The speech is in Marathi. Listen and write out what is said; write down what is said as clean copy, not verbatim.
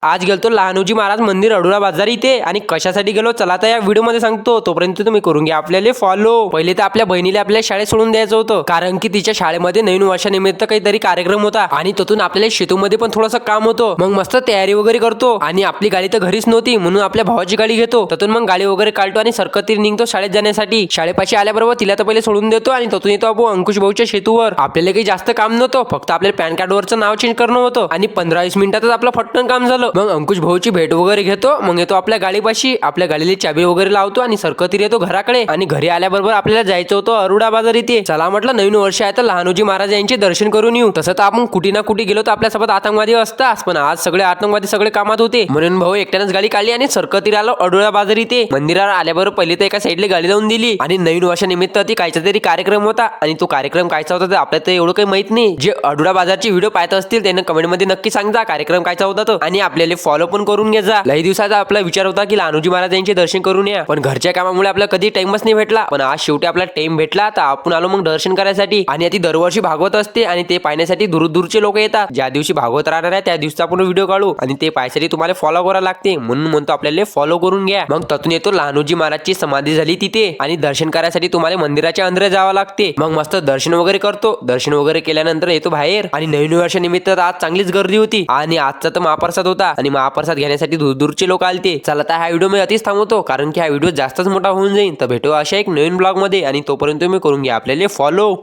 आज गेलतो लहानोजी महाराज मंदिर अडुळा बाजार इथे आणि कशासाठी गेलो चला तर या व्हिडिओ मध्ये सांगतो. तोपर्यंत तुम्ही करून घ्या आपल्याला फॉलो. पहिले तर आपल्या बहिणीला आपल्या शाळेत सोडून द्यायचं होतं कारण की तिच्या शाळेमध्ये नवीन वर्षानिमित्त काहीतरी कार्यक्रम होता आणि तिथून आपल्याला शेतूमध्ये पण थोडंसं काम होतं. मग मस्त तयारी वगैरे करतो आणि आपली गाडी तर घरीच नव्हती म्हणून आपल्या भावाची गाडी घेतो. तिथून मग गाडी वगैरे काढतो आणि सरकतीर निघतो शाळेत जाण्यासाठी. शाळेपाशी आल्याबरोबर तिला तर पहिले सोडून देतो आणि तिथून येतो आपण अंकुश भाऊच्या शेतूवर. आपल्याला काही जास्त काम नव्हतं, फक्त आपल्या पॅन कार्ड वरचं नाव चेंज करणं होतं आणि 15-20 मिनिटातच आपलं फटकन काम झालं. मग अंकुश भाऊची भेट वगैरे घेतो. मग येतो आपल्या गाडीपाशी, आपल्या गाडीला चाबी वगैरे लावतो आणि सरकतीर येतो घराकडे. आणि घरी आल्याबरोबर आपल्याला जायचं होतं अरुडा बाजार इथे. चला म्हटलं नवीन वर्ष आहे तर लहानोजी महाराज यांचे दर्शन करून येऊ. तसं तर आपण कुठे ना कुठे गेलो तर आपल्यासोबत आतंकवादी असतात, पण आज सगळे आतंकवादी सगळे कामात होते म्हणून भाऊ एकट्यानेच गाडी काढली आणि सरकतीर आलो अडुळा बाजार इथे. मंदिरावर आल्याबरोबर पहिले तर एका साईडला गाडी लावून दिली आणि नवीन वर्षानिमित्त ती कायचा तरी कार्यक्रम होता आणि तो कार्यक्रम कायचा होता ते आपल्याला तर एवढं काही माहित नाही. जे अडुळा बाजारचे व्हिडिओ पाहत असतील त्यांना कमेंट मध्ये नक्की सांगा कार्यक्रम कायचा होता तो, आणि आपल्याला फॉलो पण करून घ्या. लई दिवसाचा आपला विचार होता की लहानोजी महाराज यांचे दर्शन करून या, पण घरच्या कामामुळे आपल्याला कधी टाइमच नाही भेटला. पण आज शेवटी आपला टाइम भेटला तर आपण आलो मग दर्शन करायसाठी. आणि ती दरवर्षी भागवत असते आणि ते पाहण्यासाठी दूरदूरचे लोक येतात. ज्या दिवशी भागवत राहणार आहे त्या दिवशी आपण व्हिडिओ काढू आणि ते पाहण्यासाठी तुम्हाला फॉलो करायला लागते म्हणून म्हणतो आपल्याला फॉलो करून घ्या. मग तिथून येतो लहानोजी महाराजची समाधी झाली तिथे आणि दर्शन करायसाठी तुम्हाला मंदिराच्या अंदर जावं लागते. मग मस्त दर्शन वगैरे करतो. दर्शन वगैरे केल्यानंतर येतो बाहेर आणि नवीन वर्षानिमित्त आज चांगलीच गर्दी होती आणि आजचा तर महाप्रसाद होता आणि महाप्रसाद घेण्यासाठी दूरदूरचे लोक आलते. चला तर हा व्हिडिओ मी अतिच थांबवतो कारण की हा व्हिडिओ जास्तच मोठा होऊन जाईल. तर भेटू अशा एक नवीन ब्लॉग मध्ये आणि तोपर्यंत तुम्ही करून घ्या आपल्याला फॉलो.